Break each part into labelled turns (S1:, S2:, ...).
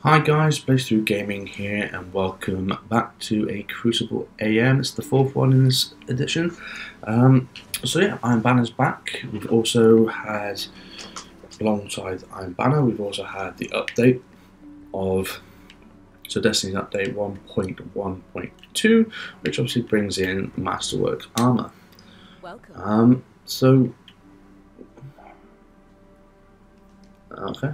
S1: Hi guys, BlazeThrough Gaming here and welcome back to a Crucible A.M. It's the fourth one in this edition. So yeah, Iron Banner's back. We've also had, alongside Iron Banner, we've also had the update of, Destiny's update 1.1.2, which obviously brings in Masterwork Armor.
S2: Welcome.
S1: Okay.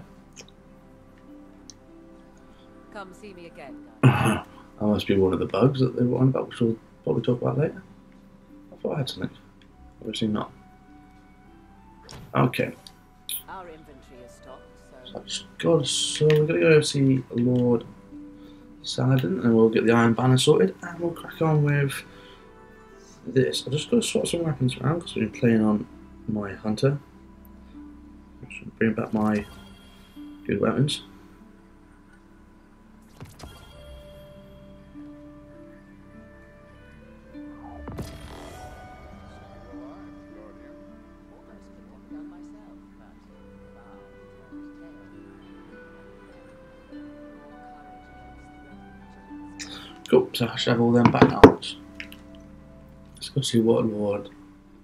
S2: Come see me again, guys.
S1: That must be one of the bugs that they were on about, which we'll probably talk about later. I thought I had something. Obviously not. Okay.
S2: Our inventory is stocked,
S1: So we're going to go see Lord Saladin and we'll get the Iron Banner sorted and we'll crack on with this. I'm just going to swap some weapons around because we've been playing on my Hunter. Just bring back my good weapons. Cool, so I should have all them back now. Let's go see what Lord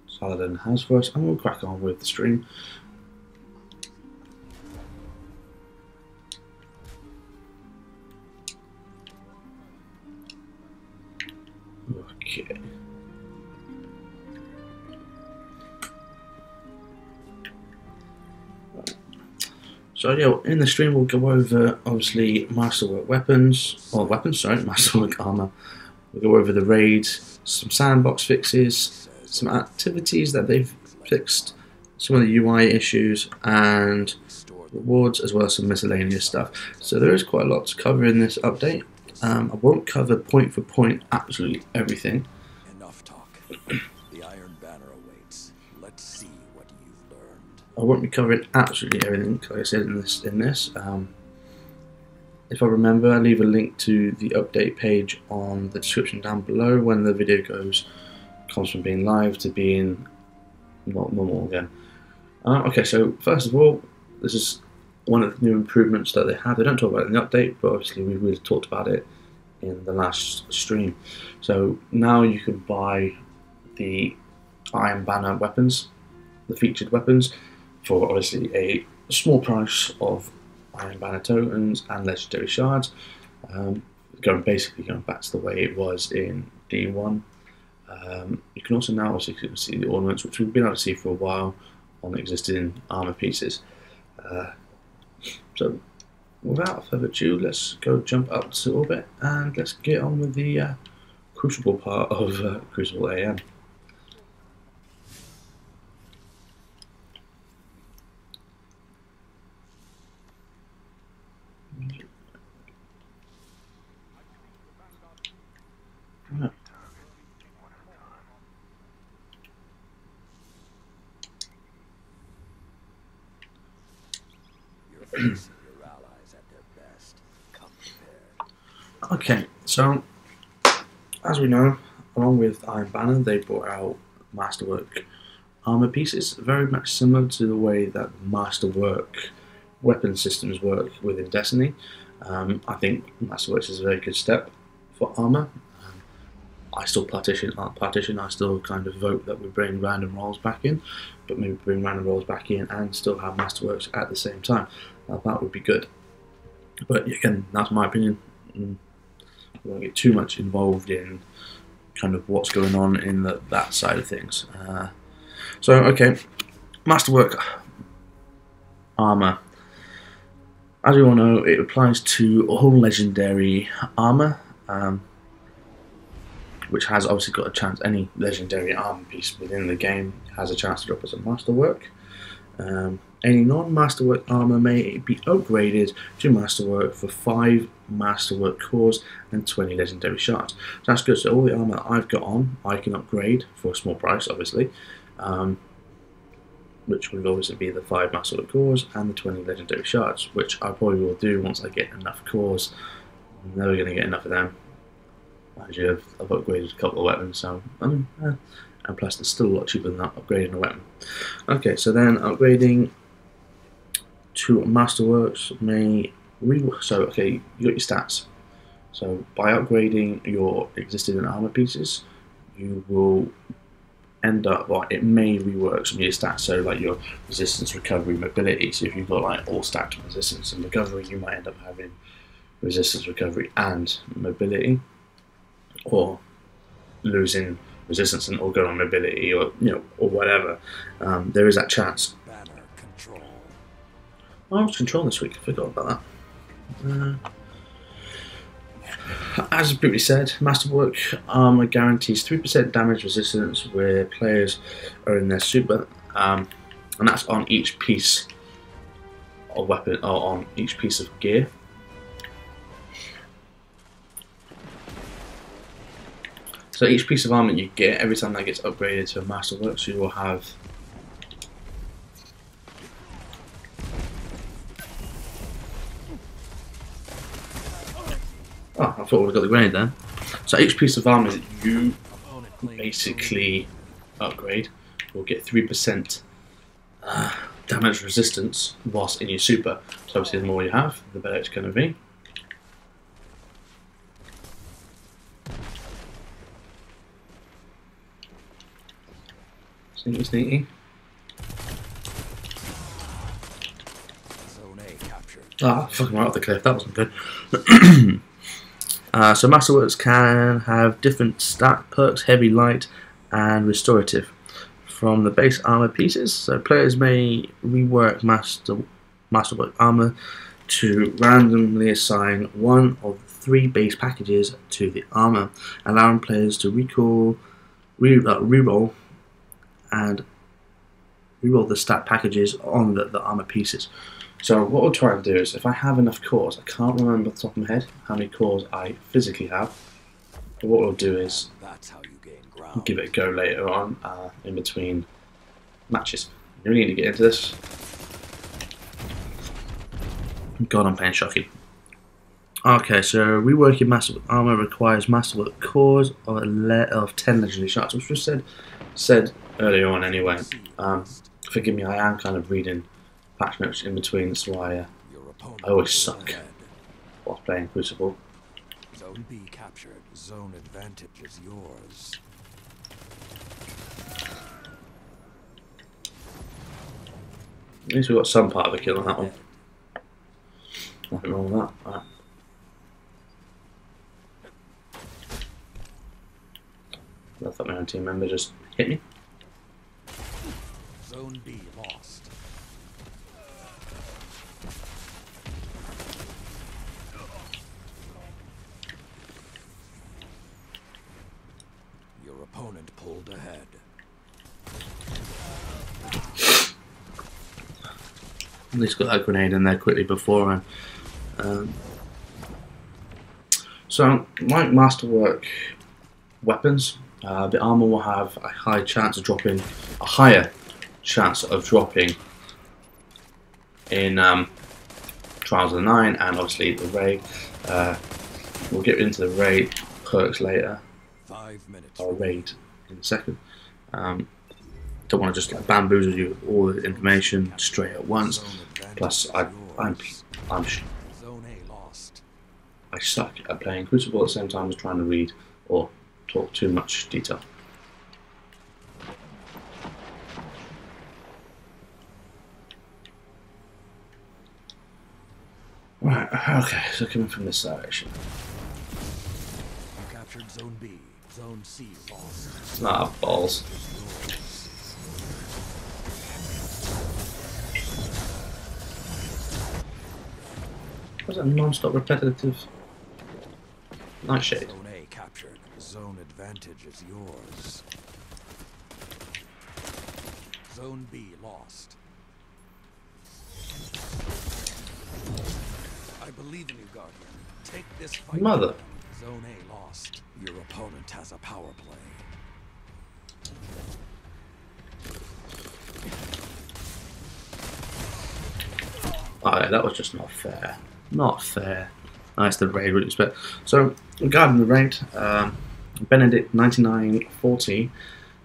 S1: Saladin has for us and we'll crack on with the stream. Okay. So yeah, in the stream we'll go over obviously Masterwork Masterwork Armor. We'll go over the raids, some sandbox fixes, some activities that they've fixed, some of the UI issues and rewards, as well as some miscellaneous stuff. So there is quite a lot to cover in this update. I won't cover point for point absolutely everything.
S3: Enough talk. The Iron Banner awaits. Let's see what you've learned.
S1: I won't be covering absolutely everything, like I said in this. If I remember, I'll leave a link to the update page on the description down below when the video comes from being live to being not normal again. Okay, so first of all, this is one of the new improvements that they have. They don't talk about it in the update, but obviously we really talked about it in the last stream. So now you can buy the Iron Banner weapons, the featured weapons, for obviously a small price of Iron Banner tokens and legendary shards. Basically going back to the way it was in D1. You can also now obviously see the ornaments, which we've been able to see for a while on existing armor pieces. So without further ado, let's go jump up to orbit and let's get on with the crucible part of Crucible A.M.
S3: Your allies at their best. Come prepared.
S1: Okay, so as we know, along with Iron Banner, they brought out Masterwork armor pieces, very much similar to the way that Masterwork weapon systems work within Destiny. I think Masterworks is a very good step for armor. I still partition. I still kind of vote that we bring random rolls back in, but maybe bring random rolls back in and still have Masterworks at the same time. Now that would be good. But again, that's my opinion. I won't get too much involved in kind of what's going on in that side of things. So okay, Masterwork armor. As we all know, it applies to all legendary armor. Which has obviously got a chance, any legendary armor piece within the game has a chance to drop as a Masterwork. Any non-Masterwork armor may be upgraded to Masterwork for 5 Masterwork cores and 20 legendary shards. So that's good, so all the armor that I've got on, I can upgrade for a small price, obviously. Which will obviously be the 5 Masterwork cores and the 20 legendary shards, which I probably will do once I get enough cores. I'm never going to get enough of them. Actually, I've upgraded a couple of weapons, so and plus it's still a lot cheaper than upgrading a weapon. Okay, so then upgrading to Masterworks So okay, you got your stats. So by upgrading your existing armor pieces, you will end up, well, it may rework some of your stats. So like your resistance, recovery, mobility. So if you've got like all stacked resistance and recovery, you might end up having resistance, recovery, and mobility, or losing resistance and or going on mobility, or or whatever. There is that chance.
S3: Banner control.
S1: Oh, I was control this week. I forgot about that. As previously said, Masterwork Armor guarantees 3% damage resistance where players are in their super, and that's on each piece of weapon or on each piece of gear. So each piece of armor you get, every time that gets upgraded to a Masterwork, so you will have oh, I thought we got the grenade there. So each piece of armor that you basically upgrade will get 3% damage resistance whilst in your super. So obviously the more you have, the better it's going to be. Sneaky, sneaky.
S3: Zone A captured.
S1: Ah, fucking right off the cliff, that wasn't good. So Masterworks can have different stat perks, heavy, light, and restorative from the base armor pieces. So players may rework Masterwork armor to randomly assign one of 3 base packages to the armor, allowing players to reroll the stat packages on the armor pieces. So what we'll try and do is, if I have enough cores, I can't remember off the top of my head how many cores I physically have, but what we'll do is
S3: That's how you gain ground.
S1: give it a go later on in between matches. You really need to get into this. God, I'm playing shocky. Okay, so reworking Masterwork armor requires Masterwork cores of 10 legendary shards, which was said earlier on anyway. Forgive me, I am kind of reading patch notes in between, that's why I always suck whilst playing Crucible.
S3: Zone B captured. Zone advantage is yours.
S1: At least we got some part of the kill on that one. Nothing wrong with that. Right. I thought my own team member just hit me.
S3: Zone B lost. Your opponent pulled ahead.
S1: At least got that grenade in there quickly beforehand. So, like Masterwork weapons, the armor will have a higher chance of dropping in Trials of the 9 and obviously the raid. We'll get into the raid perks later.
S3: 5 minutes.
S1: Or raid in a second. Don't want to just like bamboozle you with all the information straight at once. Plus, I suck at playing Crucible at the same time as trying to read or talk too much detail. Right, okay, so coming from this direction.
S3: You captured Zone B. Zone C lost.
S1: Ah, balls. What's that non-stop repetitive nightshade?
S3: Zone A captured. Zone advantage is yours. Zone B lost. I believe in you, Guardian. Take this fight.
S1: Mother.
S3: Zone A lost. Your opponent has a power play.
S1: Alright, that was just not fair. Not fair. Nice, the raid, would you expect. So, regarding the raid, Benedict 9940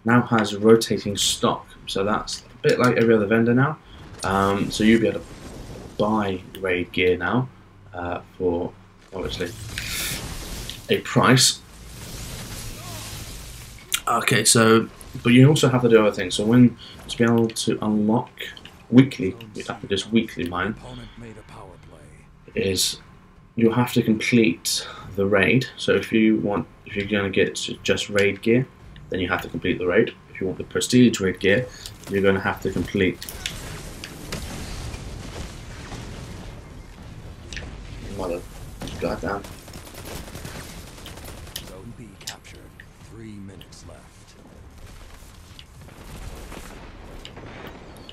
S1: now has rotating stock. So that's a bit like every other vendor now. So you'll be able to buy raid gear now for obviously a price. Okay, so but you also have to do other things. So when to be able to unlock weekly, you have to do this weekly mine. Is you'll have to complete the raid. So if you're going to get just raid gear, then you have to complete the raid. If you want the prestige raid gear, you're going to have to complete. Mother, goddamn.
S3: Zone B captured. 3 minutes left.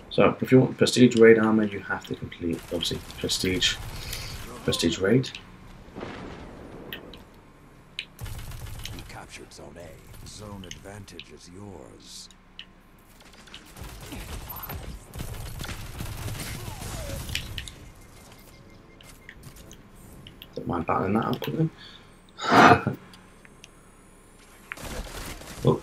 S1: So if you want prestige raid armor, you have to complete obviously prestige raid.
S3: You captured Zone A. Zone advantage is yours.
S1: Don't mind battling that up quickly. Oh.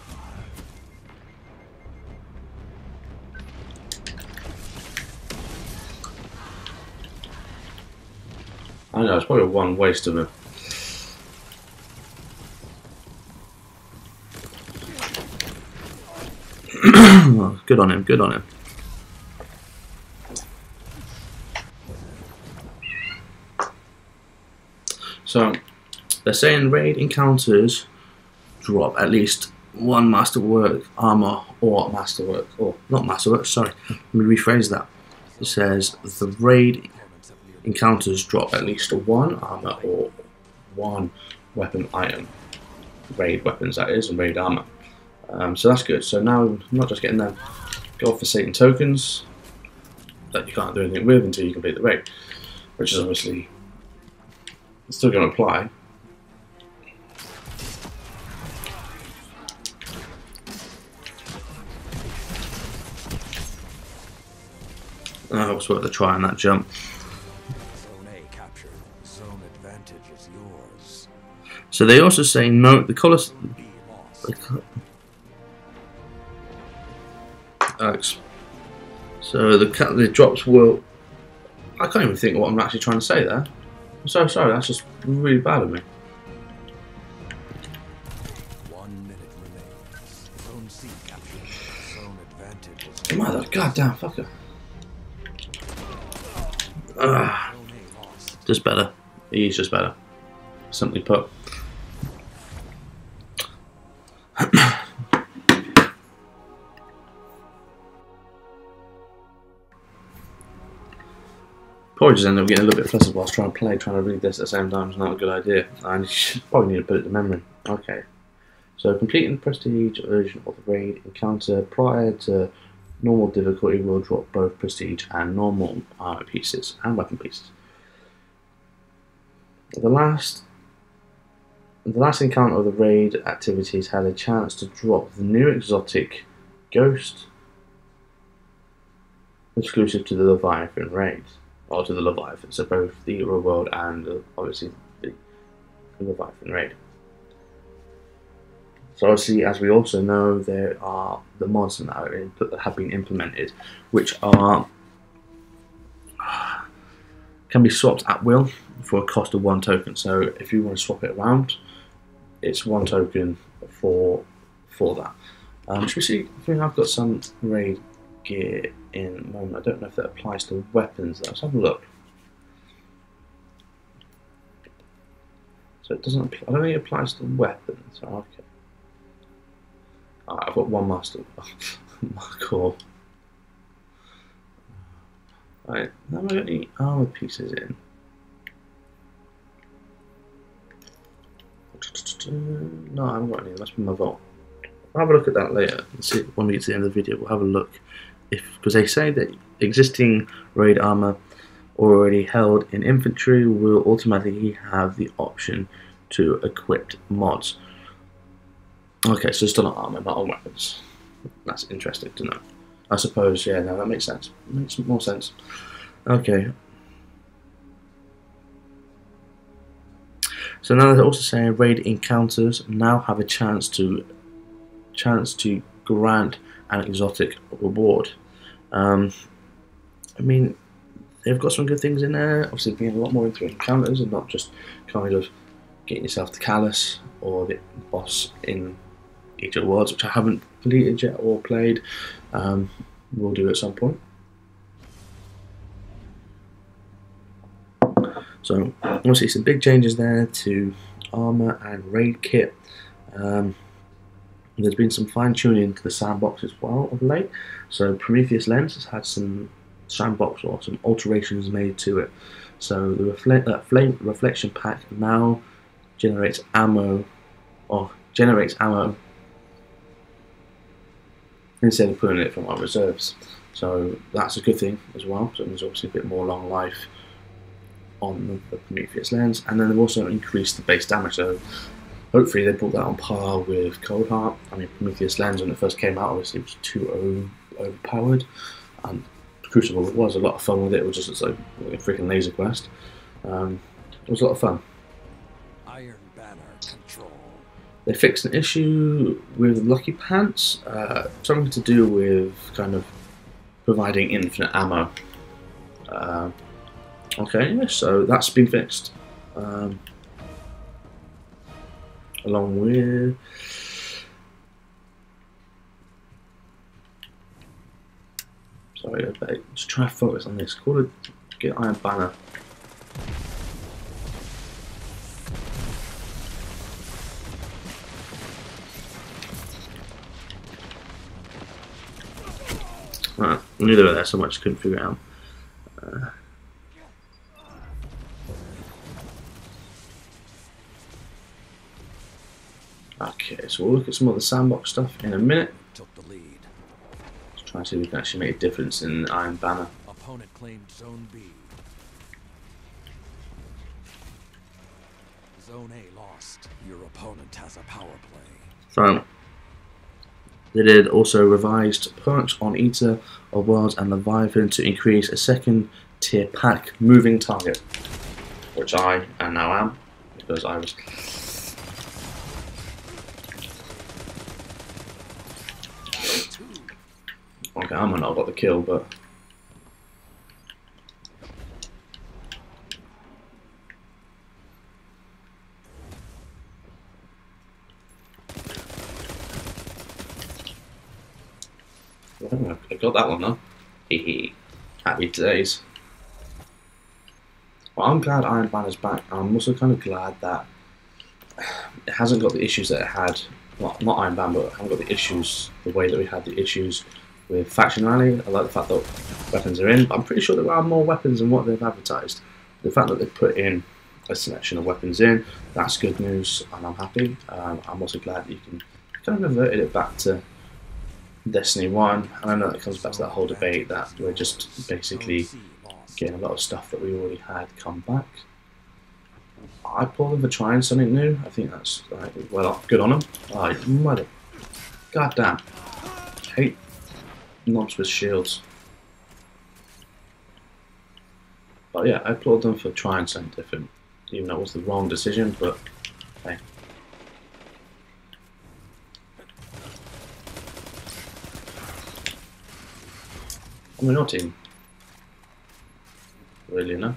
S1: I know, it's probably one waste of it. Good on him, good on him. So, they're saying raid encounters drop at least one masterwork armor or masterwork, or not masterwork, sorry, let me rephrase that. It says the raid encounters drop at least one armor or one weapon item. Raid weapons, that is, and raid armor. So that's good. So now I'm not just getting them God-forsaken tokens that you can't do anything with until you complete the raid, which is obviously still going to apply. Oh, it's worth a try on that jump.
S3: Zone A captured. Zone advantage is yours.
S1: So they also say note the colours.
S3: B lost.
S1: So the drops will. I can't even think of what I'm actually trying to say there. I'm so sorry. That's just really bad of me.
S3: 1 minute remains. Zone C captured. Zone advantage is yours.
S1: Mother goddamn fucker.
S3: Zone A lost.
S1: Just better. He's just better. Simply put. Probably just ended up getting a little bit flustered whilst trying to read this at the same time. It's not a good idea. I probably need to put it to memory. Okay. So completing the prestige version of the raid encounter prior to normal difficulty will drop both prestige and normal armor pieces and weapon pieces. The last encounter of the raid activities had a chance to drop the new exotic Ghost exclusive to the Leviathan raid. Or to the Leviathan, so both the Hero World and obviously the Leviathan raid. So obviously, as we also know, there are the mods that have been implemented, which are can be swapped at will for a cost of 1 token. So if you want to swap it around, it's 1 token for that. Should we see? I think I've got some raid gear in the moment. I don't know if that applies to weapons though. Let's have a look. So it doesn't. I don't think it applies to weapons. Oh, okay. Alright, I've got 1 master. Cool. Right, have I got any armor pieces in? No, I haven't got any. It must be my vault. I'll have a look at that later and see when we get to the end of the video. We'll have a look. Because they say that existing raid armor already held in infantry will automatically have the option to equip mods. Okay, so still not armor, not on weapons. That's interesting to know. I suppose, yeah, no, that makes sense. Makes more sense. Okay. So now they're also saying raid encounters now have a chance to grant an exotic reward. I mean, they've got some good things in there. Obviously, being a lot more into encounters and not just kind of getting yourself to Callus or the boss in each of the worlds, which I haven't completed yet or played. We'll do at some point. So obviously some big changes there to armor and raid kit. There's been some fine tuning to the sandbox as well of late. So Prometheus Lens has had some sandbox or some alterations made to it. So the flame reflection pack now generates ammo instead of putting it from our reserves. So that's a good thing as well. So there's obviously a bit more long life on the Prometheus Lens, and then they've also increased the base damage. So hopefully they brought that on par with Cold Heart. I mean, Prometheus Lens when it first came out, obviously it was too overpowered, and Crucible was a lot of fun with it. It was just like a freaking laser quest. It was a lot of fun.
S3: Iron Banner control.
S1: They fixed an issue with Lucky Pants, something to do with kind of providing infinite ammo. Okay, so that's been fixed. Along with sorry, just try to focus on this. Call it get Iron Banner. Right, I knew they were there so much, couldn't figure it out. Okay, so we'll look at some of the sandbox stuff in a minute.
S3: Took the lead.
S1: Let's try and see if we can actually make a difference in Iron Banner.
S3: Opponent claimed Zone B. Zone A lost. Your opponent has a power play.
S1: So they did also revised perks on Eater of Worlds and Leviathan to increase a second tier pack moving target, which I now am, because I was. Okay, I might not have got the kill, but I got that one though. Hehe. Happy days. Well, I'm glad Iron Banner's back. I'm also kind of glad that it hasn't got the issues that it had. Well, not Iron Banner, but I haven't got the issues the way that we had the issues with Faction Rally. I like the fact that weapons are in, but I'm pretty sure there are more weapons than what they've advertised. The fact that they've put in a selection of weapons in, that's good news, and I'm happy. I'm also glad that you can kind of reverted it back to Destiny 1, and I know that comes back to that whole debate that we're just basically getting a lot of stuff that we already had come back. I applaud them for trying something new. I think that's well, good on them. Oh, mother, goddamn, hate knobs with shields. But yeah, I applaud them for trying something different, even though it was the wrong decision. But hey. I'm your team. Really, no?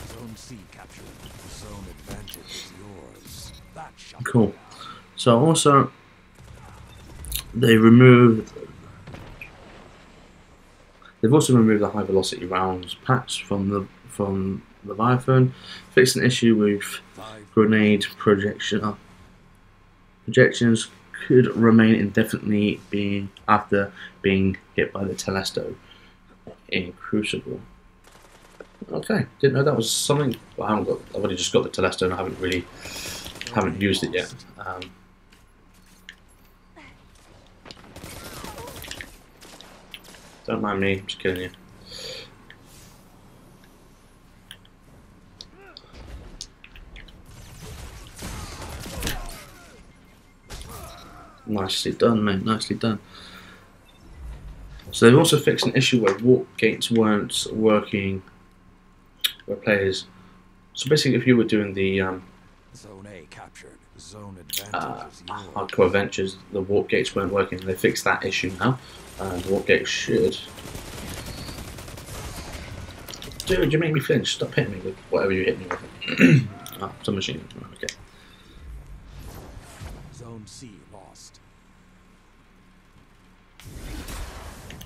S3: Zone C captured. Zone advantage is yours. That shot.
S1: Cool. So also, they've also removed the high velocity rounds patch from Leviathan, fixed an issue with grenade projections could remain indefinitely after being hit by the Telesto in Crucible. Okay, didn't know that was something. Well, I've already just got the Telesto and I haven't used it yet. Don't mind me, I'm just kidding you. Nicely done, mate, nicely done. So they've also fixed an issue where warp gates weren't working where players. So basically, if you were doing the
S3: Zone A captured. Zone advantage is yours.
S1: Hardcore Adventures, the warp gates weren't working. They fixed that issue now, and the warp gates should. Dude, you make me flinch. Stop hitting me with whatever you hit me with. Oh, some machine. Okay.
S3: Zone C lost.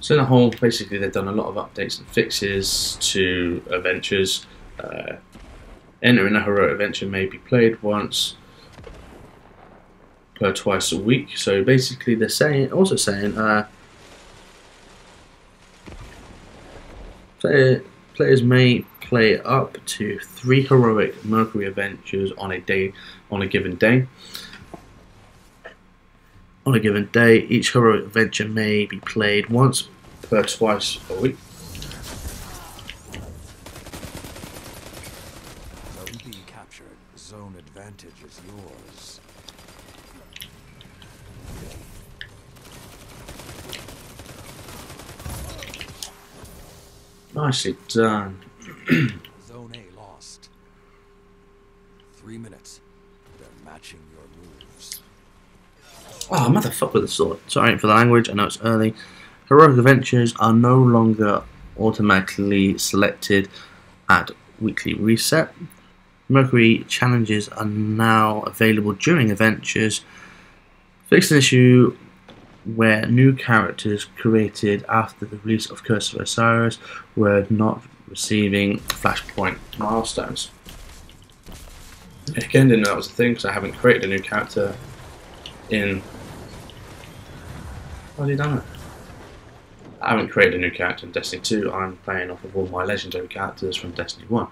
S1: So in a whole, basically they've done a lot of updates and fixes to adventures. Entering a heroic adventure may be played once per twice a week. So basically they're saying, players may play up to 3 heroic Mercury adventures on a given day. On a given day, each heroic adventure may be played once per twice a week.
S3: Zone B captured. Zone advantage is yours.
S1: Nicely done.
S3: Zone A lost. 3 minutes. They're matching your moves.
S1: Oh, motherfucker with the sword. Sorry for the language, I know it's early. Heroic adventures are no longer automatically selected at weekly reset. Mercury challenges are now available during adventures. Fixed an issue where new characters created after the release of Curse of Osiris were not receiving Flashpoint milestones. Again, didn't know that was a thing because I haven't created a new character in... What have you done it? I haven't created a new character in Destiny 2. I'm playing off of all my legendary characters from Destiny 1.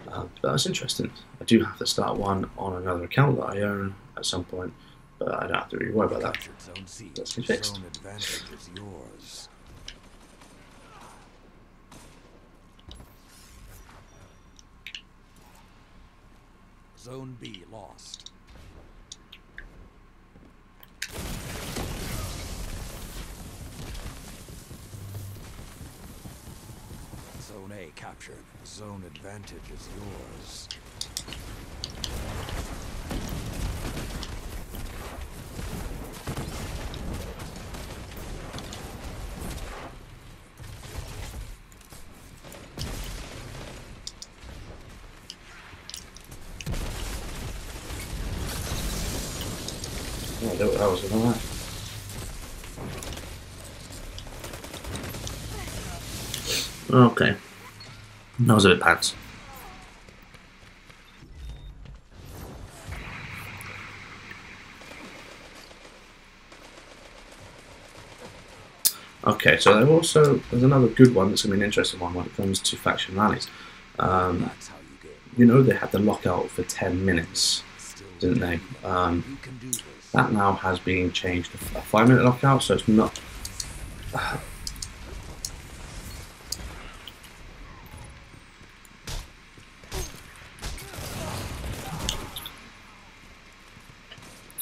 S1: But that's interesting. I do have to start one on another account that I own at some point, but I don't have to really worry about that.
S3: Zone C.
S1: That's been fixed.
S3: Zone advantage is yours. Zone B lost. Zone A captured. Zone advantage is yours.
S1: Oh, I don't know what that was about that. Okay. That was a bit pants. Okay, so there's another good one that's going to be an interesting one when it comes to faction rallies.
S3: That's how you get.
S1: You know, they had the lockout for 10 minutes, didn't they?
S3: You can do this.
S1: That now has been changed to a 5-minute lockout, so it's not...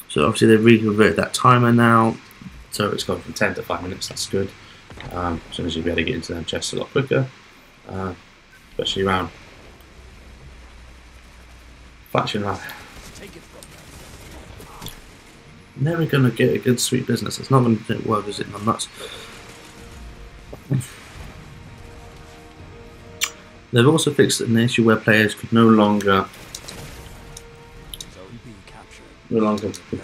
S1: So obviously they've reconverted that timer now, so it's gone from 10 to 5 minutes. That's good. As soon as you'll be able to get into them chests a lot quicker, especially around faction rally.
S3: Take it from them.
S1: Never gonna get a good sweet business. It's not gonna work, is it? I'm nuts. They've also fixed an issue where players could no longer
S3: Zone B captured.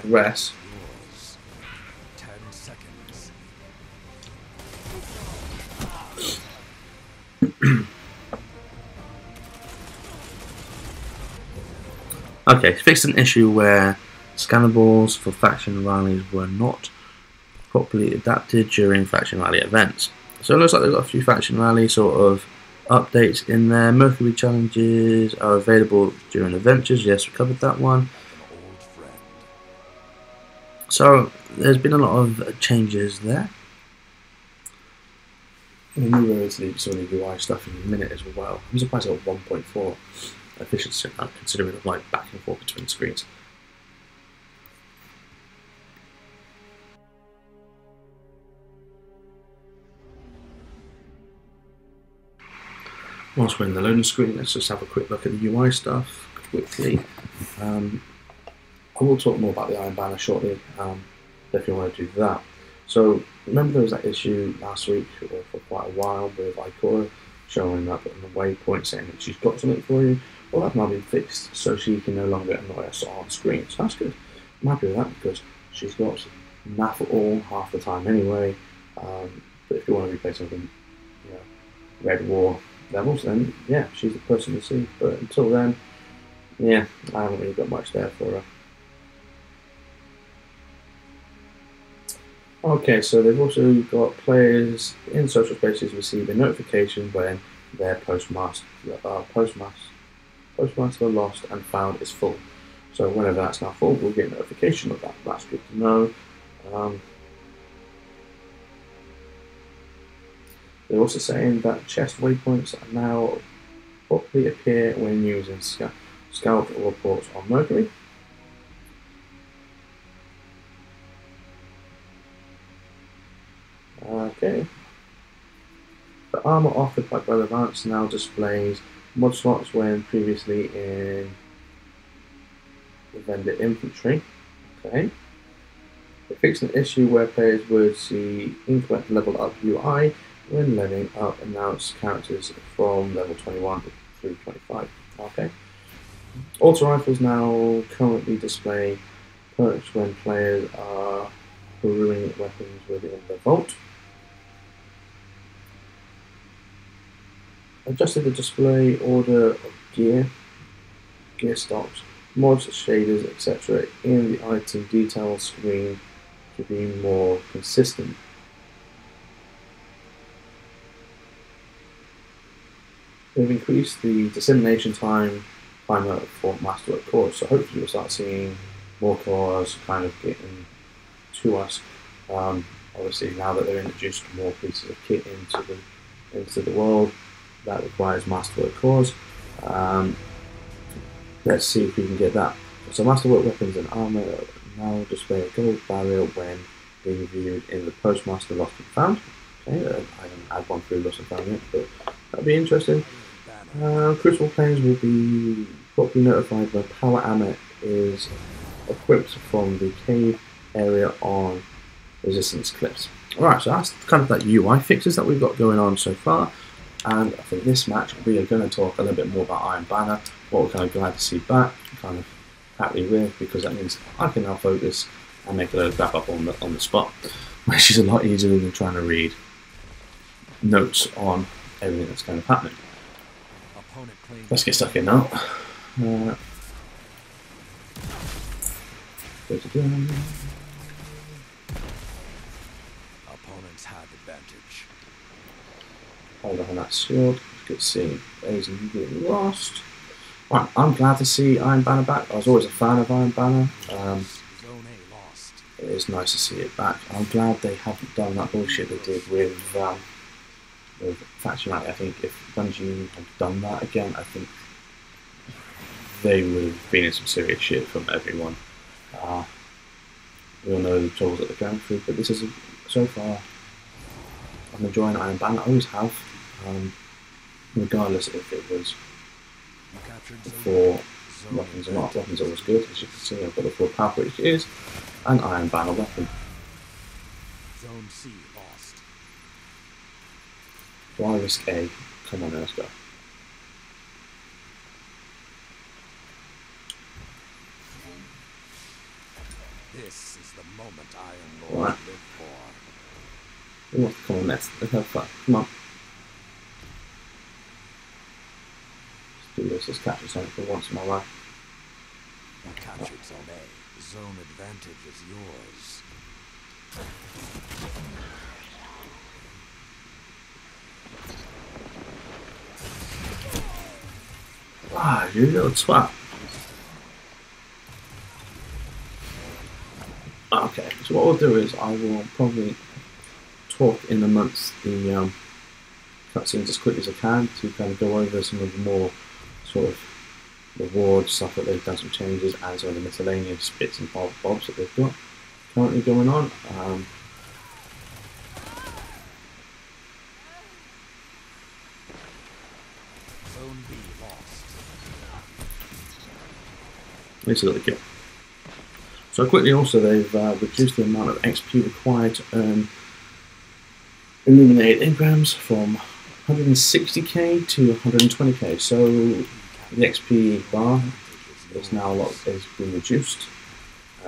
S1: progress.
S3: Yours. 10 seconds.
S1: Okay, fixed an issue where scannables for faction rallies were not properly adapted during faction rally events. So it looks like they've got a few faction rally sort of updates in there. Mercury challenges are available during adventures. Yes, we covered that one.
S3: An old friend.
S1: So there's been a lot of changes there. And we will release some of the UI stuff in a minute as well. I'm surprised at 1.4 efficiency, considering the like back and forth between screens. Whilst we're in the loading screen, let's just have a quick look at the UI stuff. quickly. I will talk more about the Iron Banner shortly, if you want to do that. So, remember there was that issue last week, or for quite a while, with Ikora showing up on the waypoint saying that she's got something for you? Well, that's now been fixed, so she can no longer annoy us on screen. So that's good. I'm happy with that because she's got math all half the time anyway. But if you want to replay something, you know, Red War levels, then yeah, she's the person to see. But until then, yeah, I haven't really got much there for her. Okay, so they've also got players in social spaces receive a notification when their postmaster lost and found is full. So whenever that's now full, we'll get a notification of that. That's good to know. They're also saying that chest waypoints are now properly appear when using scout reports on Mercury. Okay. The armor offered by BlazeThrough-G now displays mod slots when previously in the vendor infantry. Okay. It fixed an issue where players would see incorrect level up UI when leveling up announced characters from level 21 through 25. Okay. Auto rifles now currently display perks when players are brewing weapons within the vault. Adjusted the display order of gear stocks, mods, shaders, etc. in the item detail screen to be more consistent. They've increased the dissemination timer for masterwork cores, so hopefully we'll start seeing more cores kind of getting to us. Obviously, now that they've introduced more pieces of kit into the world, that requires masterwork cores. Let's see if we can get that. So masterwork weapons and armor now display a gold barrier when being viewed in the postmaster lost and found. Okay, I haven't had one through lost and found yet, but that'll be interesting. Crucible players will be properly notified when power armor is equipped from the cave area on resistance cliffs. Alright, so that's kind of that UI fixes that we've got going on so far. And I think this match we are going to talk a little bit more about Iron Banner, what we're kind of glad to see back, kind of happy with, because that means I can now focus and make a little wrap up on the spot, which is a lot easier than trying to read notes on everything that's kind of happening. Let's get stuck in now.
S3: Opponents had advantage.
S1: Hold on that sword. Good to see BlazeThrough getting lost. Right, I'm glad to see Iron Banner back. I was always a fan of Iron Banner. It is nice to see it back. I'm glad they haven't done that bullshit they did with Faction Rally. I think if Bungie had done that again, I think they would have been in some serious shit from everyone. We all know the troubles that they're going through, but this is so far. I'm enjoying Iron Banner. I always have, regardless if it was for weapons or not. Weapons are always good. As you can see, I've got the full power, which is an Iron Banner weapon.
S3: Zone C lost.
S1: Why risk A? Come on, let's go.
S3: This is the moment Iron Lord lived for.
S1: We want to come on, let's have fun. Come on. Let's do this. Let's capture something for once in my life.
S3: You captured Zone A. Zone advantage is yours.
S1: Ah, you little twat. Okay, so what we'll do is I will probably talk in amongst the cutscenes as quick as I can to kind of go over some of the more sort of rewards, stuff that they've done some changes, and some of the miscellaneous bits and bobs that they've got currently going on.
S3: Zone B lost.
S1: At least I got the kill. So quickly also they've reduced the amount of XP required to earn illuminated engrams from 160k to 120k. So the XP bar is now has been reduced.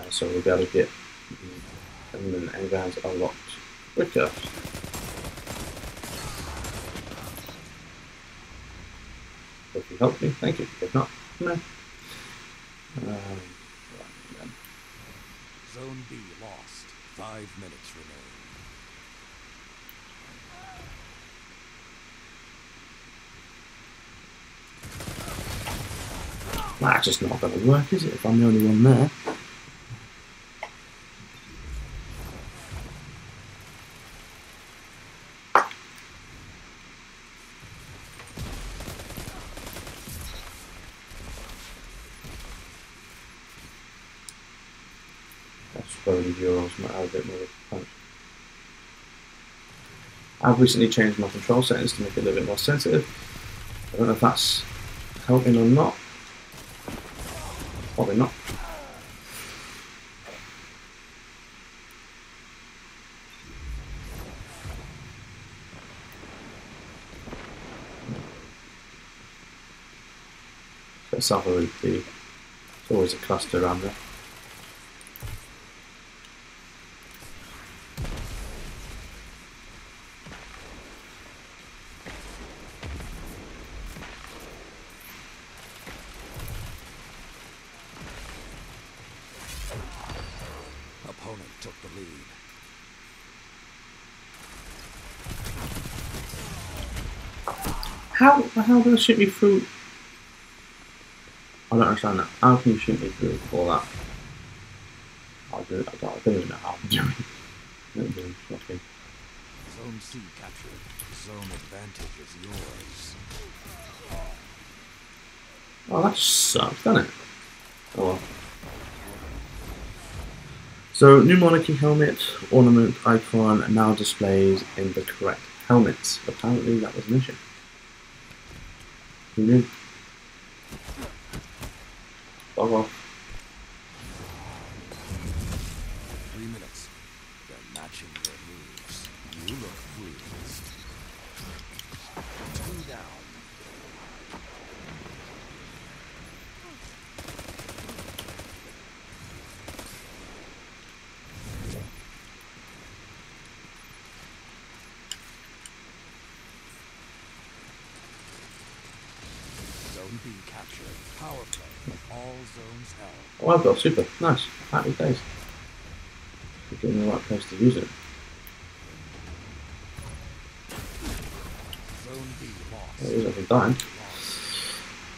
S1: So we'll be able to get illuminated engrams a lot quicker. If you help me, thank you. If not, no.
S3: Zone B lost. 5 minutes remain.
S1: That's just not going to work, is it? If I'm the only one there. The Euros might have a bit more of a punch. I've recently changed my control settings to make it a little bit more sensitive. I don't know if that's helping or not. Probably not. Let's have a look. There's always a cluster around there.
S3: Opponent took the lead.
S1: How the hell do I shoot me through? I don't understand that. How can you shoot me through all that? I don't even know how I'm doing. Shocking.
S3: Zone C captured. Zone advantage is yours.
S1: Oh, that sucks, doesn't it? Oh well. So, new monarchy helmet ornament icon now displays in the correct helmets. Apparently that was an issue. Who knew? Bug off.
S3: 3 minutes. They're matching their moves. You look pleased. 2 down. Zone B captured. Power play. All zones held.
S1: Oh, I've got super. Nice. Happy days. We're getting the right place to use it.
S3: Zone B lost.
S1: There is every time.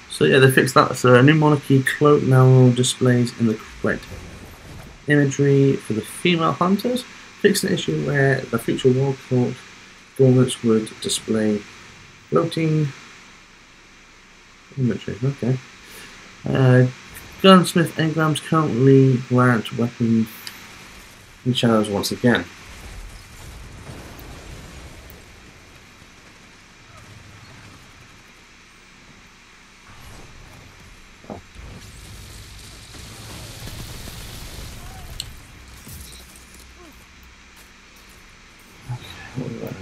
S1: So yeah, they fixed that. So a new monarchy cloak now displays in the correct imagery for the female hunters. Fixed an issue where the future war cloak gauntlets would display floating imagery. Okay. Gunsmith engrams currently grant weapon in shadows once again. Oh. Okay, what was that?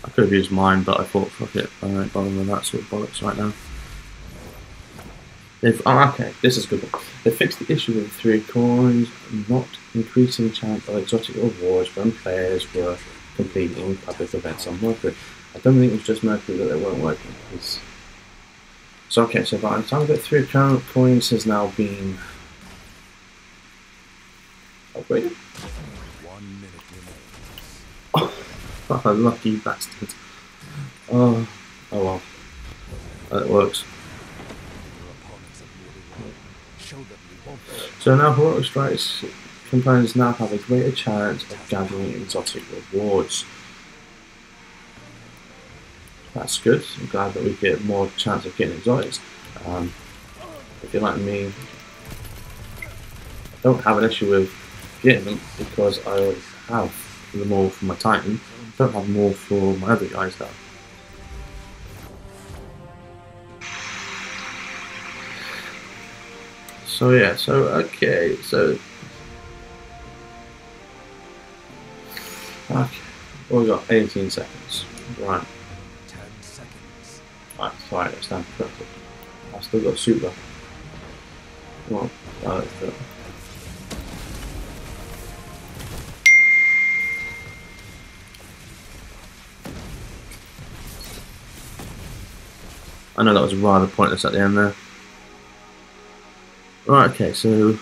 S1: I could have used mine, but I thought, fuck it, I don't bother with that sort of bollocks right now. Okay, this is a good one. They fixed the issue with 3 coins not increasing chance of exotic rewards when players were completing public events on Mercury. I don't think it was just Mercury that they weren't working. So okay, so by the time I get 3 account coins has now been upgraded.
S3: 1 minute remains.
S1: Oh, a lucky bastard. Oh well. It works.
S3: Your opponents have really won. Show them you won't.
S1: So now Heroic Strikes components now have a greater chance of gathering exotic rewards. That's good. I'm glad that we get more chance of getting exotics. If you're like me, don't have an issue with getting them because I have them all for my Titan. I don't have them all for my other guys though. So yeah, okay, well, we got 18 seconds. Right.
S3: 10 seconds.
S1: Right, sorry, it's down to 30. I've still got super. Come on, let's do it. I know that was rather pointless at the end there. Right, okay, so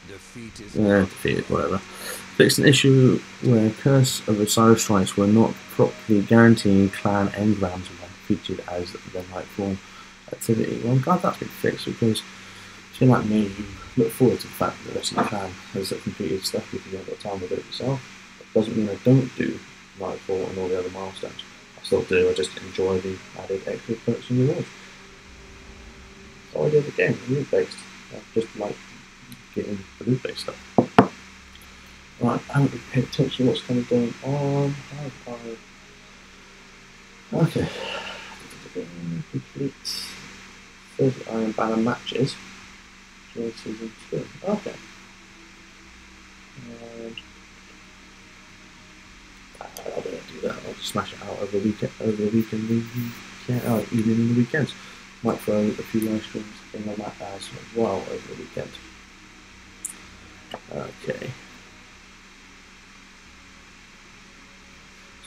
S3: Defeat is
S1: defeated, whatever. Fixed an issue where Curse of Osiris strikes were not properly guaranteeing clan engrams when featured as the Nightfall activity. Well, I'm glad that's been fixed because if you're like me, you look forward to the fact that the rest of the clan has completed stuff because you've got time to do it yourself. That doesn't mean I don't do Nightfall and all the other milestones. I still do, I just enjoy the added extra perks and rewards. That's all I do the game, loot based. I just like getting the loot based stuff. Right, I haven't really paid attention to what's kind of going on. Okay. Complete 30 Iron Banner matches during season 2. Okay. I'll be able to do that. I'll just smash it out over the weekend, even in the weekends. Might throw a few live streams in on that as well over the weekend. Okay.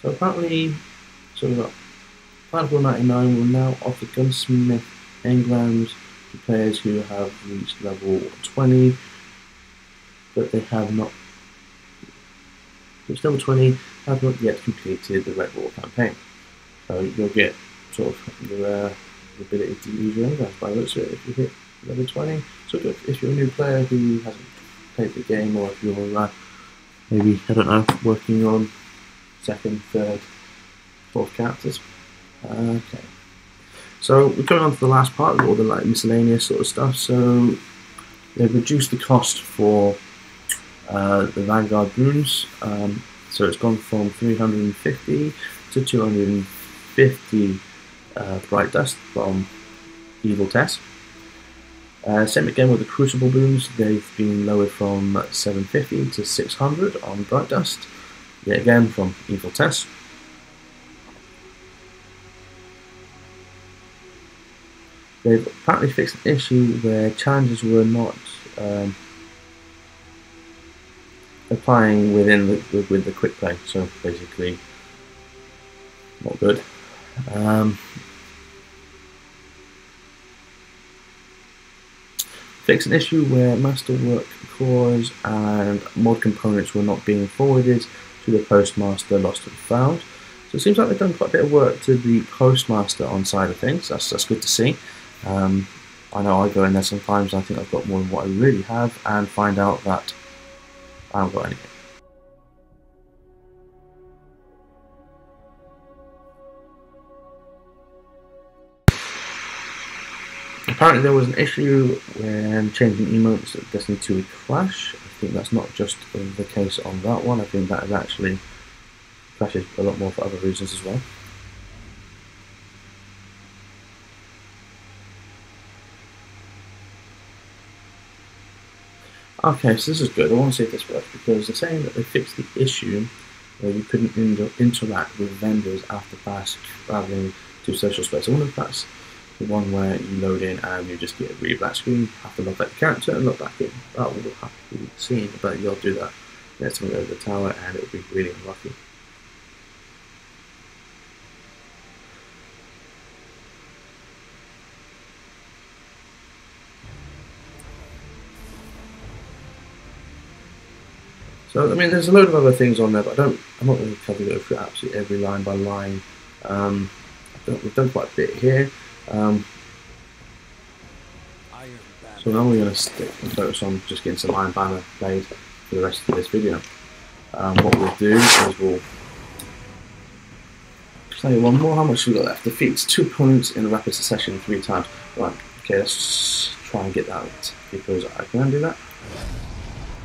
S1: So apparently, we've got Platform 99 will now offer Gunsmith engrams to players who have reached level 20, but they have not reached level 20, have not yet completed the Red War campaign. So you'll get sort of your ability to use your engrams by the looks of it if you hit level 20. So if you're a new player who hasn't played the game, or if you're maybe, I don't know, working on second, third, fourth characters. Okay. So we're going on to the last part of all the like miscellaneous sort of stuff. So they've reduced the cost for the Vanguard runes. So it's gone from 350 to 250 Bright Dust from Evil Test. Same again with the Crucible boons. They've been lowered from 750 to 600 on Bright Dust. Yet again from Evil Test. They've apparently fixed an issue where challenges were not applying within with the quick play, so basically not good. Fix an issue where masterwork cores and mod components were not being forwarded to the postmaster lost and found. So it seems like they've done quite a bit of work to the postmaster on side of things. That's good to see. I know I go in there sometimes and I think I've got more than what I really have, and find out that I haven't got anything. Apparently there was an issue when changing emotes at Destiny 2 would crash. I think that's not just the case on that one. I think that is actually crashes a lot more for other reasons as well. Okay, so this is good. I want to see if this works because they're saying that they fixed the issue where you couldn't interact with vendors after fast traveling to social space. I wonder if that's the one where you load in and you just get a really black screen, have to log out the character and log back in. That will have to be seen, but you'll do that next time you go to the tower and it'll be really unlucky. So I mean, there's a load of other things on there, but I'm not going to go through absolutely every line by line. We've done quite a bit here. So now we're going to stick and focus on just getting some Iron Banner played for the rest of this video. What we'll do is we'll play one more. How much have we got left? Defeats 2 opponents in a rapid succession 3 times. Right, okay, let's try and get that because I can do that.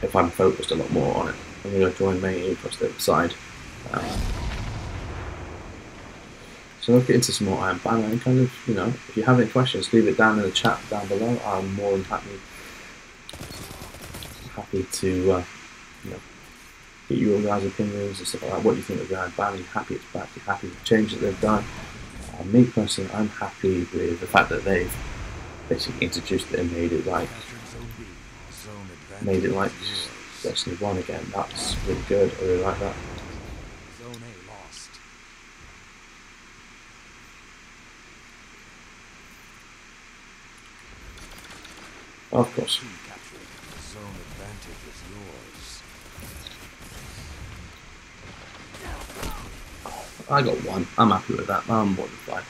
S1: if I'm focused a lot more on it. I'm going to join main across the other side. So let's get into some more Iron Banner and kind of, you know, if you have any questions, leave it down in the chat down below. I'm more than happy to, you know, get your guys' opinions and stuff like that. What do you think of the Iron Banner? Are you happy it's back? Are you happy with the change that they've done? Me personally, I'm happy with the fact that they've basically introduced it and made it like Destiny 1 again. That's really good. I really like that.
S3: Zone A lost.
S1: Of course.
S3: Captured. Zone advantage is yours.
S1: I got one. I'm happy with that. I'm more than fine.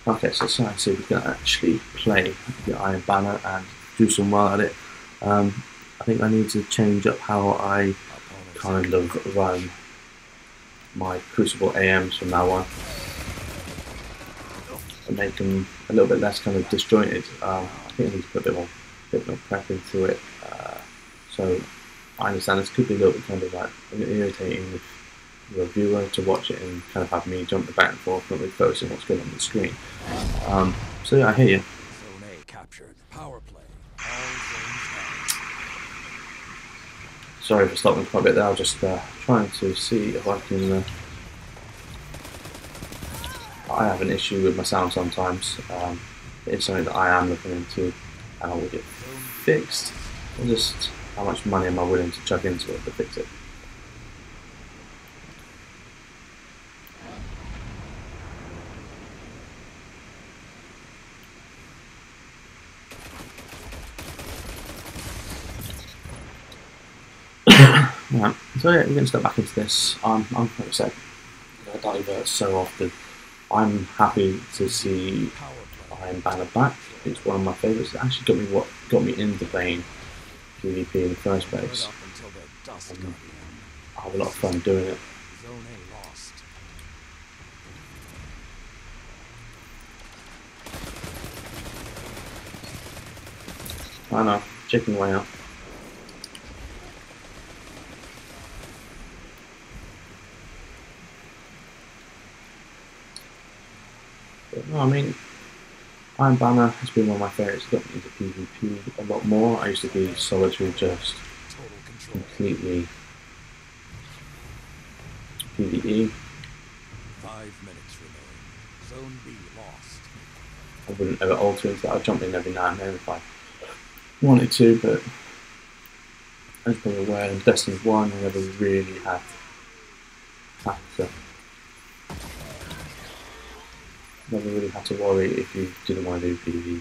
S1: Okay, so let's try and see if we can actually play the Iron Banner and do some well at it. I think I need to change up how I kind of run my Crucible A.Ms from now on and make them a little bit less kind of disjointed. I think I need to put a bit more prep into it. So I understand this could be a little bit kind of like irritating if you're a viewer to watch it and kind of have me jumping back and forth, not really focusing on what's going on the screen. So yeah, I hear you.
S3: Zone A captured. Power play. All zones held.
S1: Sorry for stopping quite a bit there. I'm just trying to see if I can. I have an issue with my sound sometimes. It's something that I am looking into, and I will get fixed. Just how much money am I willing to chuck into it to fix it? Right, so yeah, we're going to step back into this. I'm like I said, I divert so often. I'm happy to see Iron Banner back. It's one of my favourites. It actually got me into playing PvP in the first place. I have a lot of fun doing it.
S3: Zone A lost.
S1: I know, chicken way out. But no, I mean, Iron Banner has been one of my favourites. It got me into PvP a lot more. I used to be solitary, just completely PvE.
S3: 5 minutes remain. Zone B lost.
S1: I wouldn't ever alter into that. I'd jump in every now and then if I wanted to, but as you're probably aware, in Destiny 1 I never really had to. Never really had to worry if you didn't want to do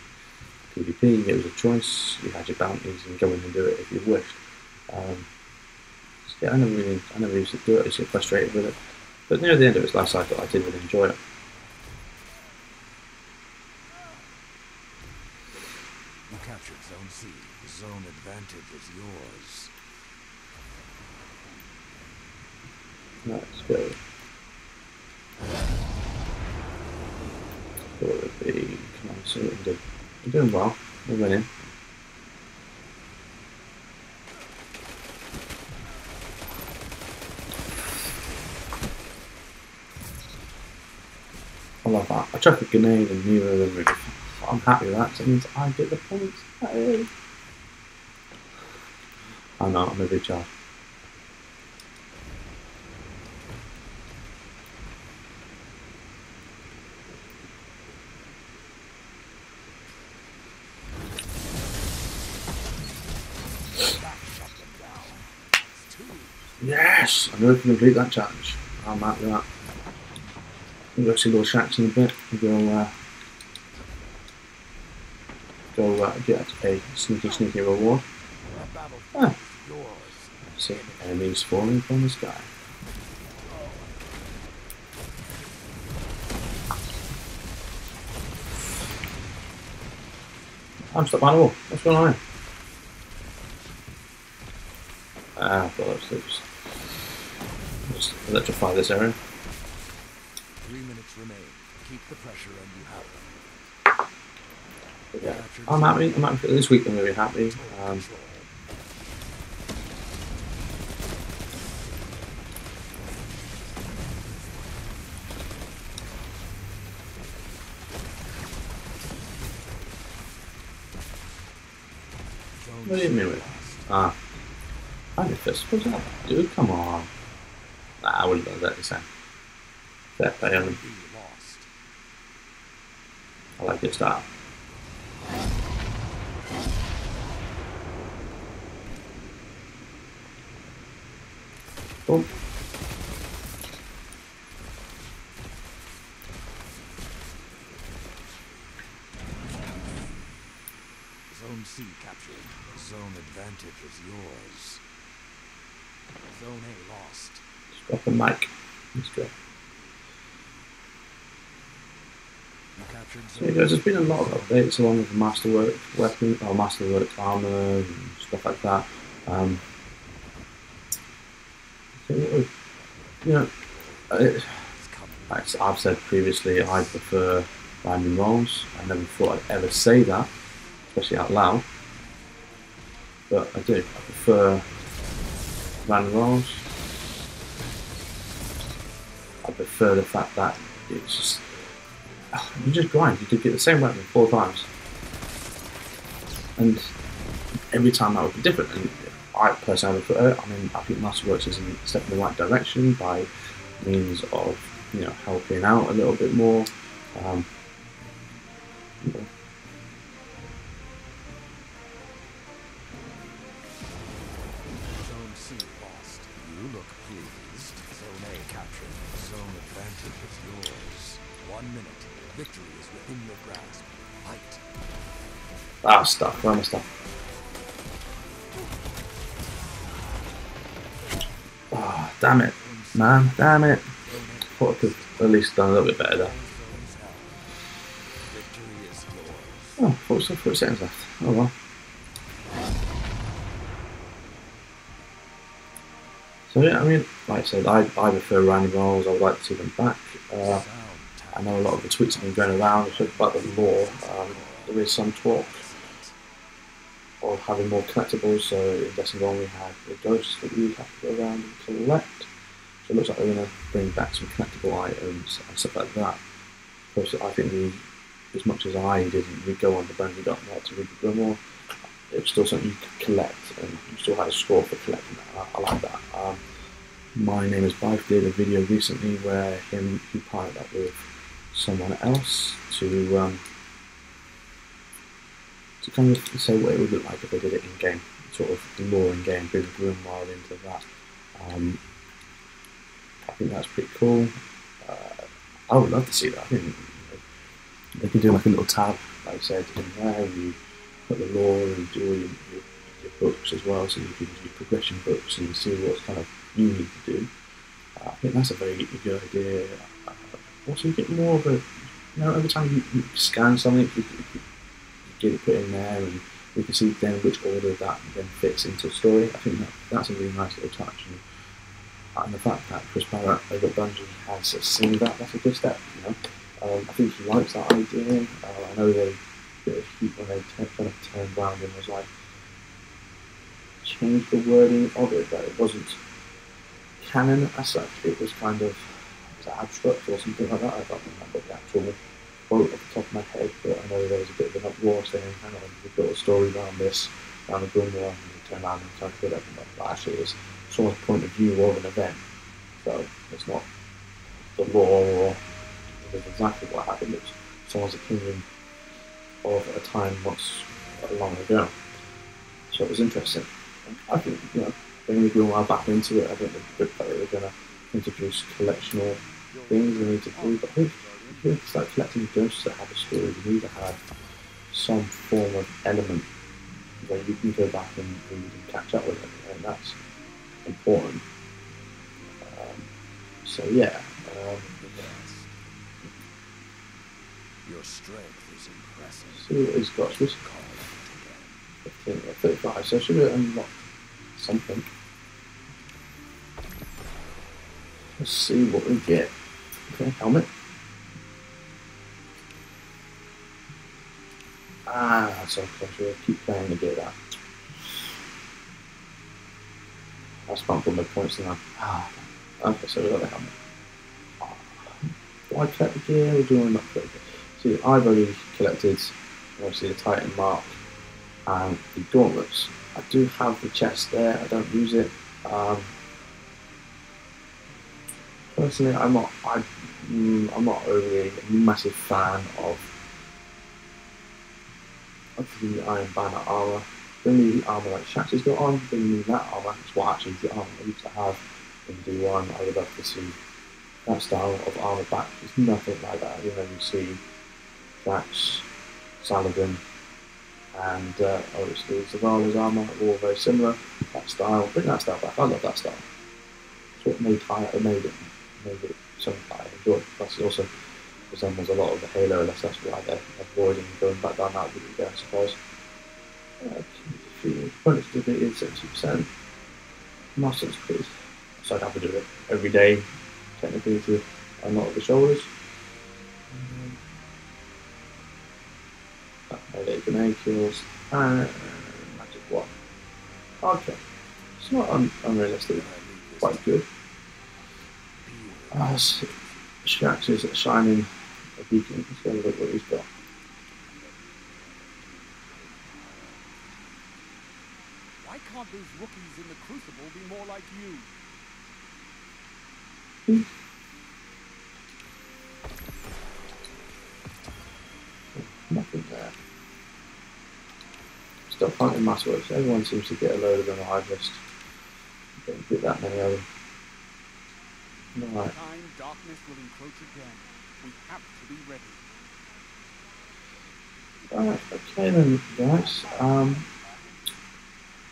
S1: PvP. It was a choice. You had your bounties and go in and do it if you wished. So yeah, I never used to do it. I used to get frustrated with it. But near the end of its life cycle, I did really enjoy it.
S3: You captured Zone C. Zone advantage is yours.
S1: Let's go. Come on, see what we do. We're doing well. We're winning. I love that. I chuck a grenade and neither of them move. I'm happy with that. So it means I get the points. Hey. I know, I'm a big child. Yes! I know we can complete that challenge. I'm happy with that. We'll go see Lord Shax in a bit. We'll go get a sneaky reward. Ah. See enemies falling from the sky. I'm stuck by the wall. What's going on here? Ah, I thought that was just electrify this area.
S3: 3 minutes remain. Keep the pressure and you have them.
S1: But yeah, I'm happy. This week I'm really happy. What do you mean with? Ah. Manifest, what's that? Dude, come on. Nah, I wouldn't have done that the same. Fair play on him. I like your style. Boom.
S3: Zone C captured. Zone advantage is yours. Zone A lost.
S1: Just drop the mic. Let's go.
S3: You captured
S1: So
S3: zone
S1: yeah, guys, there's been a lot of updates along with the Masterwork weapon, or Masterwork armor and stuff like that. So, you know, like I've said previously, I prefer random rolls. I never thought I'd ever say that, especially out loud. But I do. I prefer random rolls. I prefer the fact that it's just you just grind. You could get the same weapon 4 times, and every time that would be different. And I personally prefer it. I mean, I think Masterworks is a step in the right direction by means of helping out a little bit more.
S3: Zone C lost. You look pleased. Zone A captured. Zone advantage is yours. 1 minute. Victory is within your grasp. Fight.
S1: Ah, stuff. Where am I stuck? Ah, damn it, man. Damn it. Thought I could have at least done a little bit better there.
S3: Victory is yours.
S1: Oh, 40 seconds left. Oh well. So yeah, I mean, like I said, I prefer random rolls. I would like to see them back. I know a lot of the tweets have been going around about the lore. There is some talk of having more collectibles. So in Destiny 1 we had the ghosts that you have to go around and collect. So it looks like they're going to bring back some collectible items and stuff like that. Of course, I think as much as I didn't go on the Bungie.net to read the Grimoire, it was still something you could collect, and you still had a score for collecting that. I like that. My Name is Bife did a video recently where he partnered up with someone else to kind of say what it would look like if they did it in game, sort of lore in game, bring the Grimoire into that. I think that's pretty cool. I would love to see that. I think they could do like a little tab, like I said, in there. You put the lore and do all your books as well, so you can do progression books and see what kind of you need to do. I think that's a very good idea. Also, you get more of a, every time you scan something, you get it put in there, and you can see then which order that then fits into the story. I think that's a really nice little touch. And the fact that Chris Barrett over at Bungie has seen that's a good step. I think he likes that idea. I know they bit of heat when they kind of turned around and was like changed the wording of it, but it wasn't canon as such. It was kind of abstract or something like that. I don't remember the actual quote off the top of my head, but I know there was a bit of an uproar saying, hang on, we've got a story around this, around the Grimoire, and we turn around and try to put everything, but actually it's someone's point of view of an event, so it's not the law or exactly what happened. It's someone's opinion of a time once long ago. So it was interesting. I think, bringing the Grimoire back into it, I think they're going to introduce collectional things they need to do, but I think if you start collecting ghosts that have a story, you need to have some form of element where you can go back and read and catch up with it, and that's important. So yeah.
S3: Your strength is impressive.
S1: See what he's got. 15 or 35, so I should have unlocked something. Let's see what we get. Okay, helmet. So we'll keep playing to get that. I spent all my points now. Okay, so we got the helmet. Why collect the gear? We're doing not collect it. See, I've already collected obviously the Titan Mark and the gauntlets. I do have the chest there, I don't use it. Personally, I'm not overly a massive fan of the Iron Banner armor. Bring me the armor like Shax has got on, bring me that armor. That's what actually the armor I used to have in D1. I would love to see that style of armor back. There's nothing like that. You know, you see Shax, Saladin, and obviously Zavala's armor, all very similar. That style, bring that style back. I love that style. It's what made it something that I enjoyed. Plus, it also resembles a lot of the Halo, that's why they're avoiding going back down that route there, I suppose. Opponents defeated 70%. Masters quiz. So I'd have to do it every day, technically, to unlock the shoulders. Melee grenade kills and magic one. Okay, it's not unrealistic, quite good. Shax is shining a beacon. Let's go look what he's got.
S3: Why can't those rookies in the Crucible be more like you?
S1: Nothing there. Still hunting massworks. Everyone seems to get a load of them. I just don't get that many of them. Right.
S3: Time darkness will encroach again. We have to be ready.
S1: Right, okay then, guys.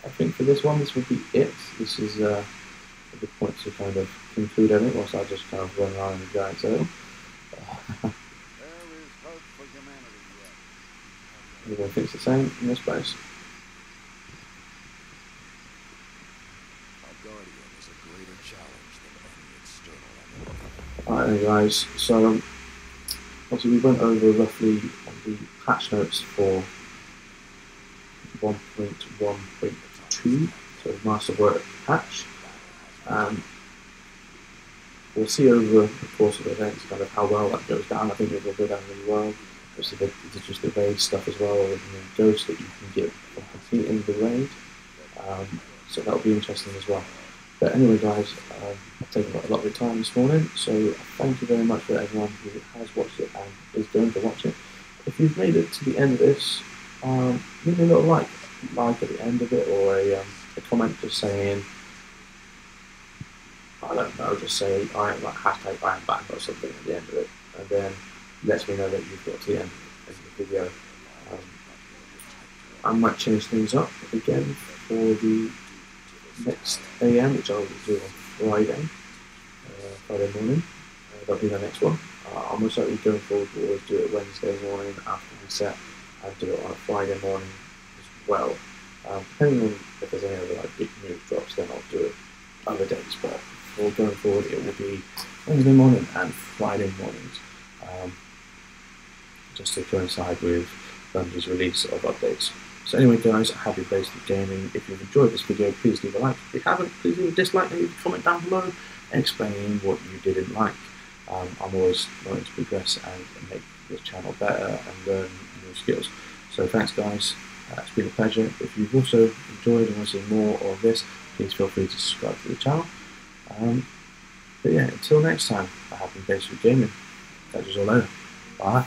S1: I think for this one, this would be it. This is a good point to kind of conclude everything, whilst I just kind of run around in a giant circle.
S3: There is hope for humanity yet.
S1: Everyone thinks the same in this place.
S3: Our Guardian is a greater challenge than any external enemy.
S1: Alright then, guys. So, obviously we went over roughly on the patch notes for 1.1.2, so Masterwork patch. We'll see over the course of the events kind of how well that goes down. I think it will go down really well. Obviously, there's just the raid stuff as well, and the ghosts that you can get from completing the raid. So that'll be interesting as well. But anyway, guys, I've taken a lot of your time this morning, so thank you very much for everyone who has watched it and is going to watch it. If you've made it to the end of this, leave me a little like at the end of it, or a comment just saying, I don't know, just say hashtag I am back or something at the end of it, and then lets me know that you've got to the end of the video. I might change things up again for the next AM, which I'll do on Friday morning. That'll be the next one. I'm most likely going forward to always do it Wednesday morning after we set, and do it on a Friday morning as well. Depending on if there's any other big news drops, then I'll do it other days. But for going forward, it will be Wednesday morning and Friday mornings, just to coincide with Bungie's release of updates. So anyway, guys, happy BlazeThrough Gaming. If you've enjoyed this video, please leave a like. If you haven't, please leave a dislike and leave a comment down below explaining what you didn't like. I'm always wanting to progress and make this channel better and learn new skills. So thanks, guys. It's been a pleasure. If you've also enjoyed and want to see more of this, please feel free to subscribe to the channel. But yeah, until next time, I have been BlazeThrough Gaming. Catch us all later. Bye.